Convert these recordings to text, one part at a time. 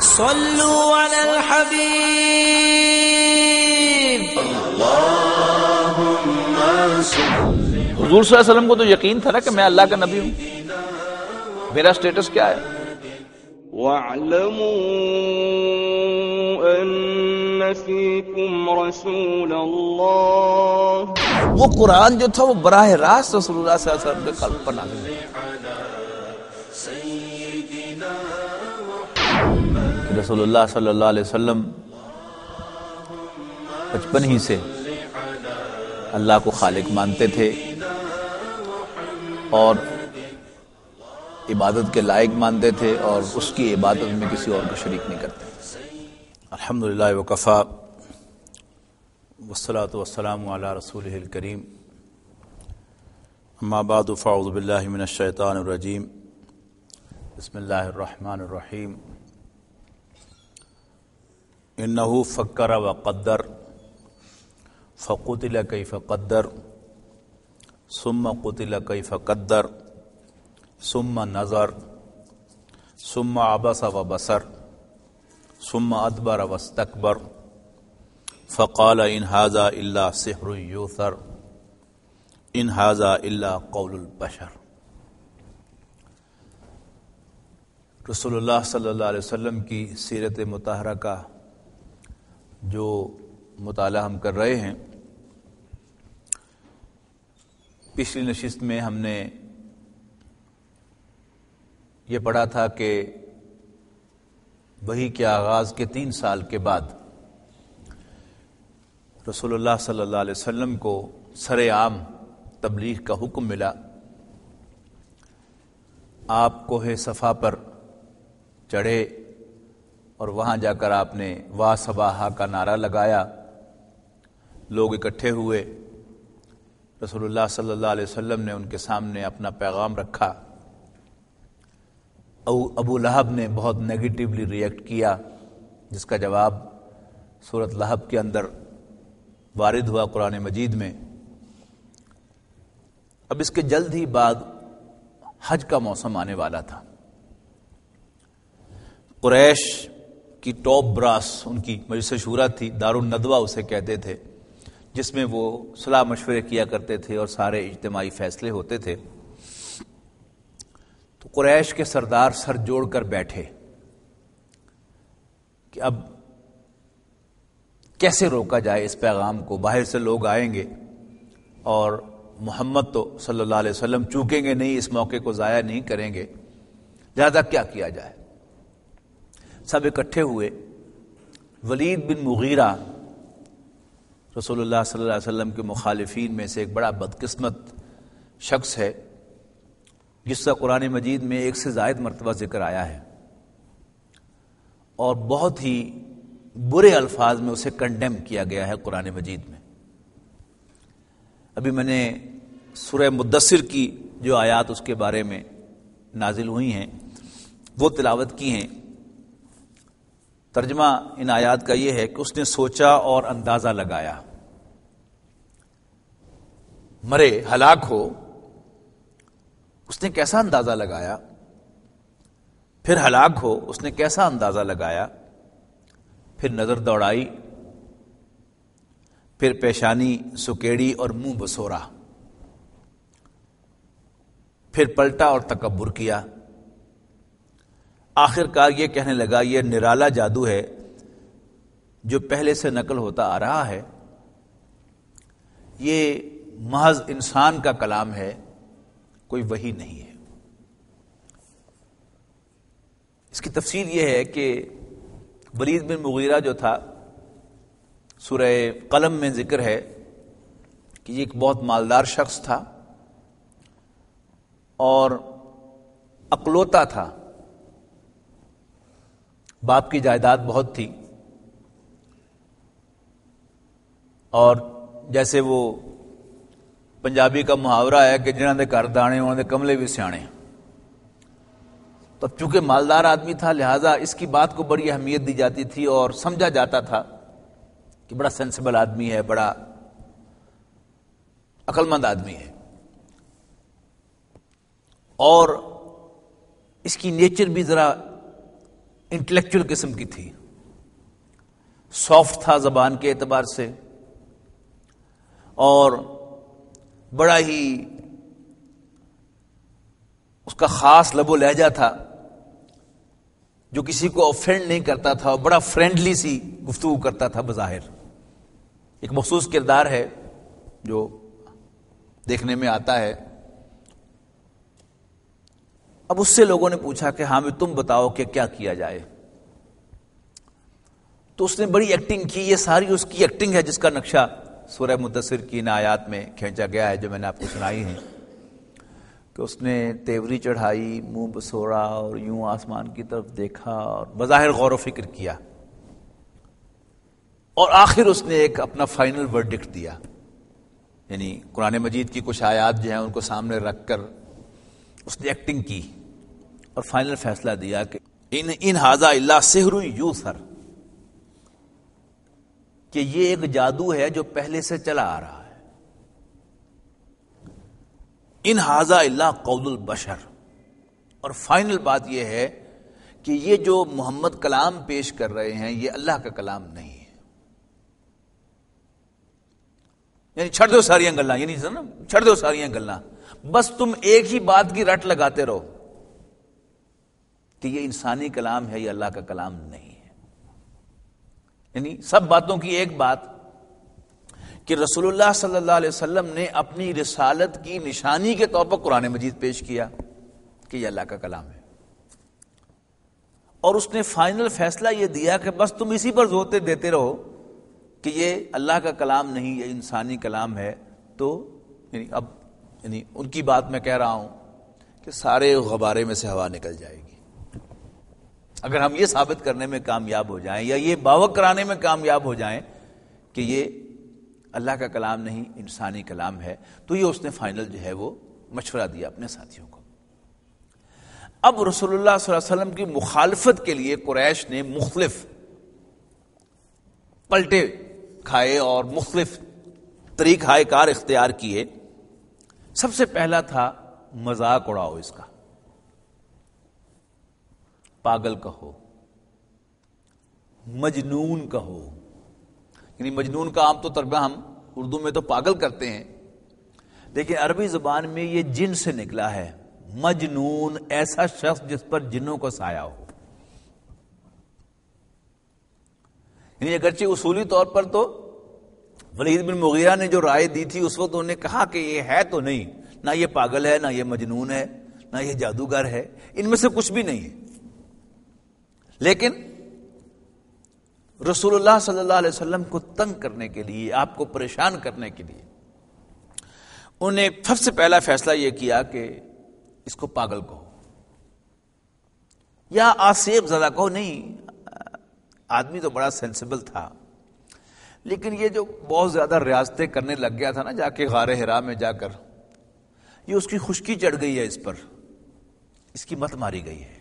صلوا علی الحبیب. حضور صلی اللہ علیہ وسلم کو تو یقین تھا نا کہ میں اللہ کا نبی ہوں، میرا سٹیٹس کیا ہے. وَاعْلَمُوا أَنَّ فِيكُمْ رَسُولَ اللَّهِ. وہ قرآن جو تھا وہ براہ راست رسول اللہ صلی اللہ علیہ وسلم کے قلب پر نازل ہوا. رسول اللہ صلی اللہ علیہ وسلم بچپن ہی سے اللہ کو خالق مانتے تھے اور عبادت کے لائق مانتے تھے اور اس کی عبادت میں کسی اور کو شریک نہیں کرتے. الحمدللہ وکفا والصلاة والسلام علی رسولہ الکریم. اما بعد فاعوذ باللہ من الشیطان الرجیم. بسم اللہ الرحمن الرحیم. انہ فکر وقدر فقتل کیف قدر ثم قتل کیف قدر ثم نظر ثم عبس وبصر ثم ادبر واستکبر فقال ان ھذا الا سحر یؤثر ان ھذا الا قول البشر. رسول اللہ صلی اللہ علیہ وسلم کی سیرت مطہرہ کا جو مطالعہ ہم کر رہے ہیں، پچھلی نشست میں ہم نے یہ پڑھا تھا کہ وحی کے آغاز کے 3 سال کے بعد رسول اللہ صلی اللہ علیہ وسلم کو سر عام تبلیغ کا حکم ملا. آپ کوہ صفا پر چڑھے اور وہاں جا کر آپ نے وا صباحا کا نعرہ لگایا. لوگ اکٹھے ہوئے. رسول اللہ صلی اللہ علیہ وسلم نے ان کے سامنے اپنا پیغام رکھا. ابو لہب نے بہت نیگیٹیولی ریئیکٹ کیا، جس کا جواب سورۃ لہب کے اندر وارد ہوا قرآن مجید میں. اب اس کے جلد ہی بعد حج کا موسم آنے والا تھا. قریش کی ٹاپ براس، ان کی مجلس شورا تھی، دارالندوہ اسے کہتے تھے، جس میں وہ صلاح مشورے کیا کرتے تھے اور سارے اجتماعی فیصلے ہوتے تھے. تو قریش کے سردار سر جوڑ کر بیٹھے کہ اب کیسے روکا جائے اس پیغام کو. باہر سے لوگ آئیں گے اور محمد تو صلی اللہ علیہ وسلم چوکیں گے نہیں، اس موقع کو ضائع نہیں کریں گے، لہذا کیا کیا جائے. سب اکٹھے ہوئے. ولید بن مغیرہ رسول اللہ صلی اللہ علیہ وسلم کے مخالفین میں سے ایک بڑا بدقسمت شخص ہے، جس کا قرآن مجید میں 1 سے زائد مرتبہ ذکر آیا ہے اور بہت ہی برے الفاظ میں اسے کنڈیم کیا گیا ہے قرآن مجید میں. ابھی میں نے سورہ مدثر کی جو آیات اس کے بارے میں نازل ہوئی ہیں وہ تلاوت کی ہیں. ترجمہ ان آیات کا یہ ہے کہ اس نے سوچا اور اندازہ لگایا. مرے، ہلاک ہو، اس نے کیسا اندازہ لگایا. پھر ہلاک ہو، اس نے کیسا اندازہ لگایا. پھر نظر دوڑائی، پھر پیشانی سکیڑی اور منہ بسورا، پھر پلٹا اور تکبر کیا. آخر کار یہ کہنے لگا یہ نرالا جادو ہے جو پہلے سے نقل ہوتا آ رہا ہے، یہ محض انسان کا کلام ہے، کوئی وحی نہیں ہے. اس کی تفصیل یہ ہے کہ ولید بن مغیرہ جو تھا، سورہ قلم میں ذکر ہے کہ یہ ایک بہت مالدار شخص تھا اور اقلوتا تھا. باپ کی جائیداد بہت تھی اور جیسے وہ پنجابی کا محاورہ ہے کہ جنہاں دے گھر دانے انہاں دے کملے بھی سیانے. تو چونکہ مالدار آدمی تھا لہٰذا اس کی بات کو بڑی اہمیت دی جاتی تھی اور سمجھا جاتا تھا کہ بڑا سینسیبل آدمی ہے، بڑا عقل مند آدمی ہے. اور اس کی نیچر بھی ذرا انٹلیکچوئل قسم کی تھی، سافٹ تھا زبان کے اعتبار سے، اور بڑا ہی اس کا خاص لب و لہجہ تھا جو کسی کو آفینڈ نہیں کرتا تھا، اور بڑا فرینڈلی سی گفتگو کرتا تھا بظاہر۔ ایک مخصوص کردار ہے جو دیکھنے میں آتا ہے۔ اب اس سے لوگوں نے پوچھا کہ ہاں تم بتاؤ کہ کیا کیا جائے، تو اس نے بڑی ایکٹنگ کی۔ یہ ساری اس کی ایکٹنگ ہے جس کا نقشہ سورہ مدثر کی ان آیات میں کھینچا گیا ہے جو میں نے آپ کو سنائی ہیں، کہ اس نے تیوری چڑھائی، منہ بسوڑا اور یوں آسمان کی طرف دیکھا اور بظاہر غور و فکر کیا، اور آخر اس نے ایک اپنا فائنل ورڈکٹ دیا، یعنی قرآن مجید کی کچھ آیات جو ہیں ان کو سامنے رکھ کر اس نے ایکٹنگ کی اور فائنل فیصلہ دیا کہ ان ھذا الا سحر یوثر، کہ یہ ایک جادو ہے جو پہلے سے چلا آ رہا ہے۔ ان ھذا الا قول البشر، اور فائنل بات یہ ہے کہ یہ جو محمد کلام پیش کر رہے ہیں یہ اللہ کا کلام نہیں ہے، یعنی چھڑ دو ساریاں گلاں، یعنی چھڑ دو ساریاں گلاں، بس تم ایک ہی بات کی رٹ لگاتے رہو کہ یہ انسانی کلام ہے، یہ اللہ کا کلام نہیں ہے۔ یعنی سب باتوں کی ایک بات کہ رسول اللہ صلی اللہ علیہ وسلم نے اپنی رسالت کی نشانی کے طور پر قرآن مجید پیش کیا کہ یہ اللہ کا کلام ہے، اور اس نے فائنل فیصلہ یہ دیا کہ بس تم اسی پر زور دیتے رہو کہ یہ اللہ کا کلام نہیں، یہ انسانی کلام ہے۔ تو یعنی ان کی بات میں کہہ رہا ہوں کہ سارے غبارے میں سے ہوا نکل جائے گی اگر ہم یہ ثابت کرنے میں کامیاب ہو جائیں یا یہ باور کرانے میں کامیاب ہو جائیں کہ یہ اللہ کا کلام نہیں، انسانی کلام ہے۔ تو یہ اس نے فائنل جو ہے وہ مشورہ دیا اپنے ساتھیوں کو۔ اب رسول اللہ صلی اللہ علیہ وسلم کی مخالفت کے لیے قریش نے مختلف پلٹے کھائے اور مختلف طریقہ کار اختیار کیے۔ سب سے پہلا تھا مذاق اڑاؤ اس کا، پاگل کہو، مجنون کہو، یعنی مجنون کا عام طور ترجمہ ہم اردو میں تو پاگل کرتے ہیں، لیکن عربی زبان میں یہ جن سے نکلا ہے۔ مجنون ایسا شخص جس پر جنوں کا سایہ ہو، یعنی اگرچہ اصولی طور پر تو ولید بن مغیرہ نے جو رائے دی تھی اس وقت انہوں نے کہا کہ یہ ہے تو نہیں، نہ یہ پاگل ہے، نہ یہ مجنون ہے، نہ یہ جادوگر ہے، ان میں سے کچھ بھی نہیں ہے، لیکن رسول اللہ صلی اللہ علیہ وسلم کو تنگ کرنے کے لیے، آپ کو پریشان کرنے کے لیے انہوں نے سب سے پہلا فیصلہ یہ کیا کہ اس کو پاگل کہو یا آصیب زدہ کہو۔ نہیں، آدمی تو بڑا سینسیبل تھا، لیکن یہ جو بہت زیادہ ریاضتیں کرنے لگ گیا تھا نا جا کے غار حرا میں جا کر، یہ اس کی خشکی چڑھ گئی ہے، اس پر اس کی مت ماری گئی ہے،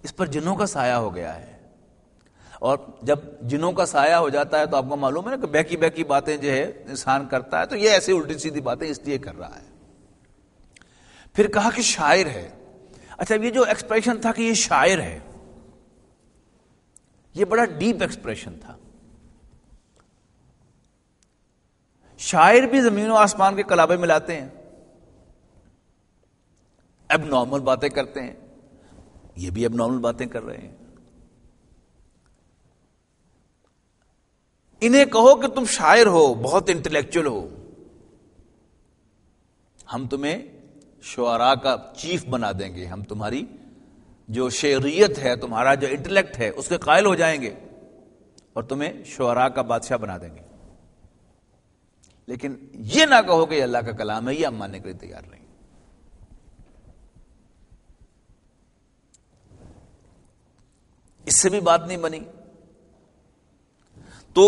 اس پر جنوں کا سایہ ہو گیا ہے، اور جب جنوں کا سایہ ہو جاتا ہے تو آپ کو معلوم ہے نا کہ بہکی بہکی باتیں جو ہے انسان کرتا ہے، تو یہ ایسے الٹی سیدھی باتیں اس لیے کر رہا ہے۔ پھر کہا کہ شاعر ہے۔ اچھا، یہ جو ایکسپریشن تھا کہ یہ شاعر ہے، یہ بڑا ڈیپ ایکسپریشن تھا۔ شاعر بھی زمین و آسمان کے کلابے ملاتے ہیں، اب نارمل باتیں کرتے ہیں، یہ بھی اب نارمل باتیں کر رہے ہیں۔ انہیں کہو کہ تم شاعر ہو، بہت انٹلیکچوئل ہو، ہم تمہیں شعراء کا چیف بنا دیں گے، ہم تمہاری جو شعریت ہے، تمہارا جو انٹلیکٹ ہے اس کے قائل ہو جائیں گے اور تمہیں شعراء کا بادشاہ بنا دیں گے، لیکن یہ نہ کہو کہ یہ اللہ کا کلام ہے، یہ ہم ماننے کے لیے تیار نہیں۔ اس سے بھی بات نہیں بنی تو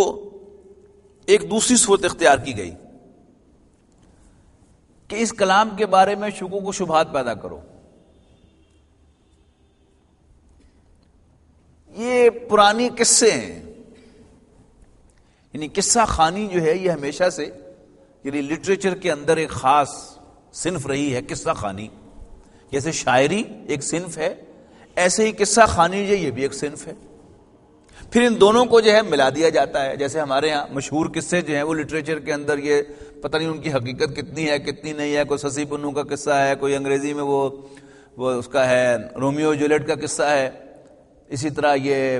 ایک دوسری صورت اختیار کی گئی کہ اس کلام کے بارے میں شکوک و شبہات پیدا کرو۔ یہ پرانی قصے ہیں، یعنی قصہ خوانی جو ہے یہ ہمیشہ سے یعنی لٹریچر کے اندر ایک خاص صنف رہی ہے، قصہ خوانی۔ جیسے شاعری ایک صنف ہے، ایسے ہی قصہ خوانی یہ بھی ایک صنف ہے. پھر ان دونوں کو جو ہے ملا دیا جاتا ہے. جیسے ہمارے ہاں مشہور قصے جو ہیں وہ لٹریچر کے اندر یہ پتہ نہیں ان کی حقیقت کتنی ہے کتنی نہیں ہے. کوئی سسی پنو کا قصہ ہے, کوئی انگریزی میں وہ اس کا ہے رومیو جولیٹ کا قصہ ہے, اسی طرح یہ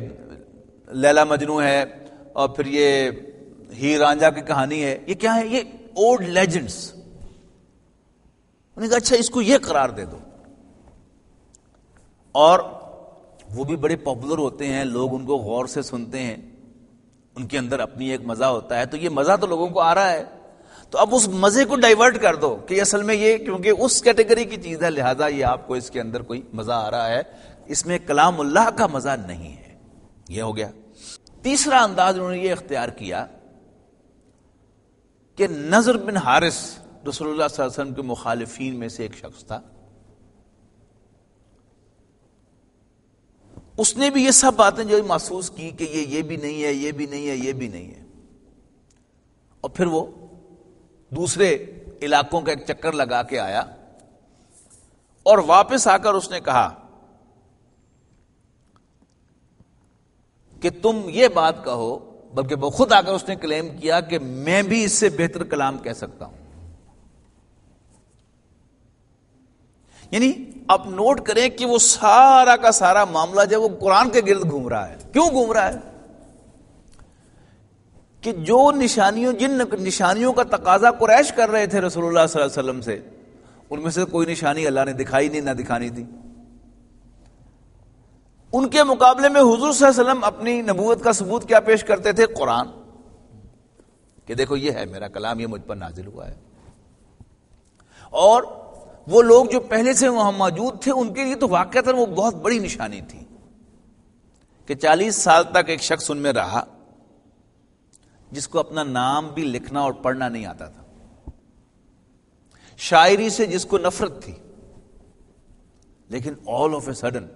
لیلا مجنو ہے, اور پھر یہ ہیر رانجھا کی کہانی ہے. یہ کیا ہے؟ یہ اولڈ لیجنڈس. انہوں نے کہا اچھا اس کو یہ قرار دے دو, اور وہ بھی بڑے پاپولر ہوتے ہیں, لوگ ان کو غور سے سنتے ہیں, ان کے اندر اپنی ایک مزہ ہوتا ہے. تو یہ مزہ تو لوگوں کو آ رہا ہے, تو اب اس مزے کو ڈائیورٹ کر دو کہ اصل میں یہ کیونکہ اس کیٹیگری کی چیز ہے لہذا یہ آپ کو اس کے اندر کوئی مزہ آ رہا ہے, اس میں کلام اللہ کا مزہ نہیں ہے. یہ ہو گیا. تیسرا انداز انہوں نے یہ اختیار کیا کہ نضر بن حارث رسول اللہ صلی اللہ علیہ وسلم کے مخالفین میں سے ایک شخص تھا. اس نے بھی یہ سب باتیں جو محسوس کی کہ یہ بھی نہیں ہے, یہ بھی نہیں ہے, یہ بھی نہیں ہے, اور پھر وہ دوسرے علاقوں کا ایک چکر لگا کے آیا اور واپس آ کر اس نے کہا کہ تم یہ بات کہو, بلکہ وہ خود آ کر اس نے کلیم کیا کہ میں بھی اس سے بہتر کلام کہہ سکتا ہوں. یعنی آپ نوٹ کریں کہ وہ سارا کا سارا معاملہ جو وہ قرآن کے گرد گھوم رہا ہے. کیوں گھوم رہا ہے؟ کہ جو جن نشانیوں کا تقاضا قریش کر رہے تھے رسول اللہ صلی اللہ علیہ وسلم سے, ان میں سے کوئی نشانی اللہ نے دکھائی نہیں, نہ دکھانی تھی. ان کے مقابلے میں حضور صلی اللہ علیہ وسلم اپنی نبوت کا ثبوت کیا پیش کرتے تھے؟ قرآن, کہ دیکھو یہ ہے میرا کلام, یہ مجھ پر نازل ہوا ہے. اور وہ لوگ جو پہلے سے وہاں موجود تھے ان کے لیے تو واقعتاً وہ بہت بڑی نشانی تھی کہ 40 سال تک ایک شخص ان میں رہا جس کو اپنا نام بھی لکھنا اور پڑھنا نہیں آتا تھا, شاعری سے جس کو نفرت تھی, لیکن آل آف اے سڈن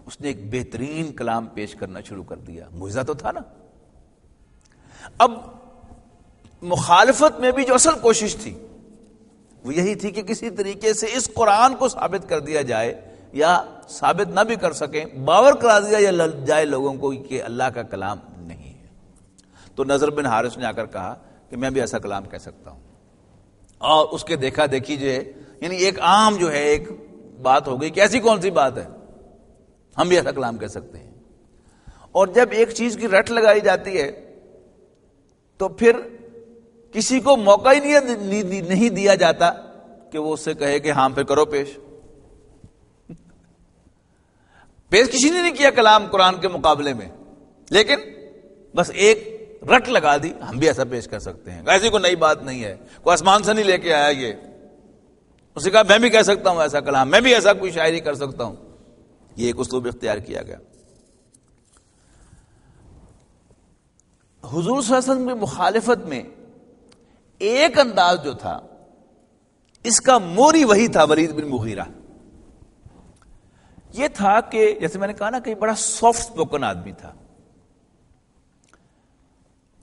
اس نے ایک بہترین کلام پیش کرنا شروع کر دیا. معجزہ تو تھا نا. اب مخالفت میں بھی جو اصل کوشش تھی وہ یہی تھی کہ کسی طریقے سے اس قرآن کو ثابت کر دیا جائے, یا ثابت نہ بھی کر سکیں باور کرا دیا جائے لوگوں کو کہ اللہ کا کلام نہیں ہے. تو نضر بن حارث نے آ کر کہا کہ میں بھی ایسا کلام کہہ سکتا ہوں, اور اس کے دیکھا دیکھی جو ہے یعنی ایک عام جو ہے ایک بات ہو گئی کہ ایسی کون سی بات ہے, ہم بھی ایسا کلام کہہ سکتے ہیں. اور جب ایک چیز کی رٹ لگائی جاتی ہے تو پھر کسی کو موقع ہی نہیں دیا جاتا کہ وہ اس سے کہے کہ ہاں پھر کرو پیش کسی نے نہیں کیا کلام قرآن کے مقابلے میں, لیکن بس ایک رٹ لگا دی, ہم بھی ایسا پیش کر سکتے ہیں. ایسی کوئی نئی بات نہیں ہے, کوئی آسمان سے نہیں لے کے آیا یہ. اس نے کہا میں بھی کہہ سکتا ہوں ایسا کلام, میں بھی ایسا کوئی شاعری کر سکتا ہوں. یہ ایک اسلوب اختیار کیا گیا. حضور صلی اللہ علیہ وسلم کی مخالفت میں ایک انداز جو تھا اس کا موری وہی تھا ولید بن مغیرہ. یہ تھا کہ جیسے میں نے کہا نا کہ بڑا سافٹ سپوکن آدمی تھا.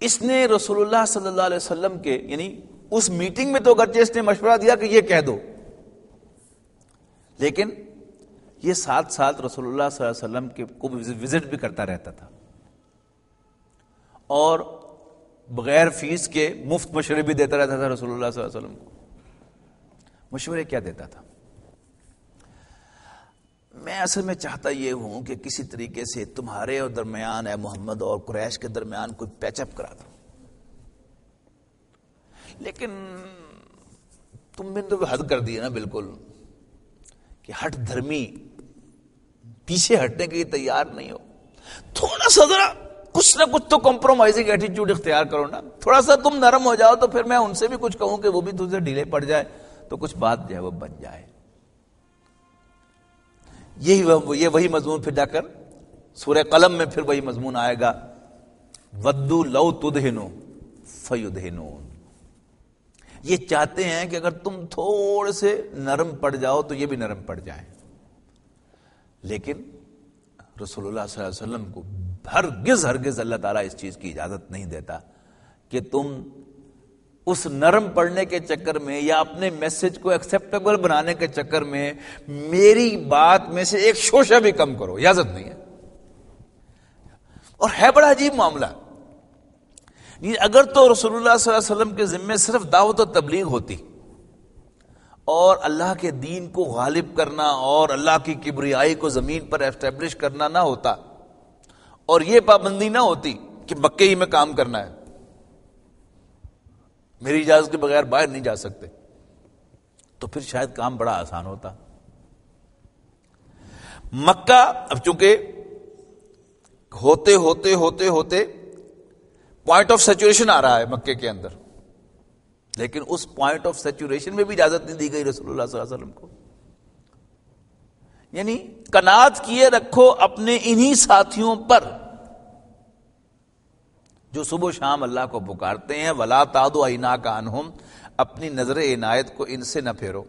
اس نے رسول اللہ صلی اللہ علیہ وسلم کے یعنی اس میٹنگ میں تو اگرچہ اس نے مشورہ دیا کہ یہ کہہ دو, لیکن یہ ساتھ ساتھ رسول اللہ صلی اللہ علیہ وسلم کے کو وزٹ بھی کرتا رہتا تھا, اور بغیر فیس کے مفت مشورے بھی دیتا رہتا تھا رسول اللہ صلی اللہ علیہ وسلم کو. مشورے کیا دیتا تھا؟ میں اصل میں چاہتا یہ ہوں کہ کسی طریقے سے تمہارے اور درمیان اے محمد اور قریش کے درمیان کوئی پیچ اپ کرا دو, لیکن تم نے تو حد کر دی نا بالکل کہ ہٹ دھرمی پیچھے ہٹنے کے لیے تیار نہیں ہو. تھوڑا سا ذرا کچھ نہ کچھ تو کمپرومائزنگ ایٹیٹیوڈ اختیار کرو نا, تھوڑا سا تم نرم ہو جاؤ تو پھر میں ان سے بھی کچھ کہوں کہ وہ بھی تجھ سے ڈھیلے پڑ جائے تو کچھ بات جو ہے وہ بن جائے. یہ وہی مضمون پھر جا کر سورہ قلم میں پھر وہی مضمون آئے گا, ودو لو تدہنو فیدہنون. یہ چاہتے ہیں کہ اگر تم تھوڑے سے نرم پڑ جاؤ تو یہ بھی نرم پڑ جائیں, لیکن رسول اللہ صلی اللہ علیہ وسلم کو ہرگز اللہ تعالیٰ اس چیز کی اجازت نہیں دیتا کہ تم اس نرم پڑھنے کے چکر میں یا اپنے میسج کو ایکسیپٹیبل بنانے کے چکر میں میری بات میں سے ایک شوشہ بھی کم کرو، اجازت نہیں ہے. اور ہے بڑا عجیب معاملہ. اگر تو رسول اللہ صلی اللہ علیہ وسلم کے ذمے صرف دعوت و تبلیغ ہوتی اور اللہ کے دین کو غالب کرنا اور اللہ کی کبریائی کو زمین پر اسٹیبلش کرنا نہ ہوتا، اور یہ پابندی نہ ہوتی کہ مکے ہی میں کام کرنا ہے، میری اجازت کے بغیر باہر نہیں جا سکتے، تو پھر شاید کام بڑا آسان ہوتا. مکہ اب چونکہ ہوتے ہوتے ہوتے ہوتے پوائنٹ آف سیچوریشن آ رہا ہے مکے کے اندر، لیکن اس پوائنٹ آف سیچوریشن میں بھی اجازت نہیں دی گئی رسول اللہ صلی اللہ علیہ وسلم کو. یعنی قناعت کیے رکھو اپنے انہی ساتھیوں پر جو صبح و شام اللہ کو پکارتے ہیں. وَلَا تَعْدُ عَيْنَاكَ عَنْهُمْ، اپنی نظر عنایت کو ان سے نہ پھیرو.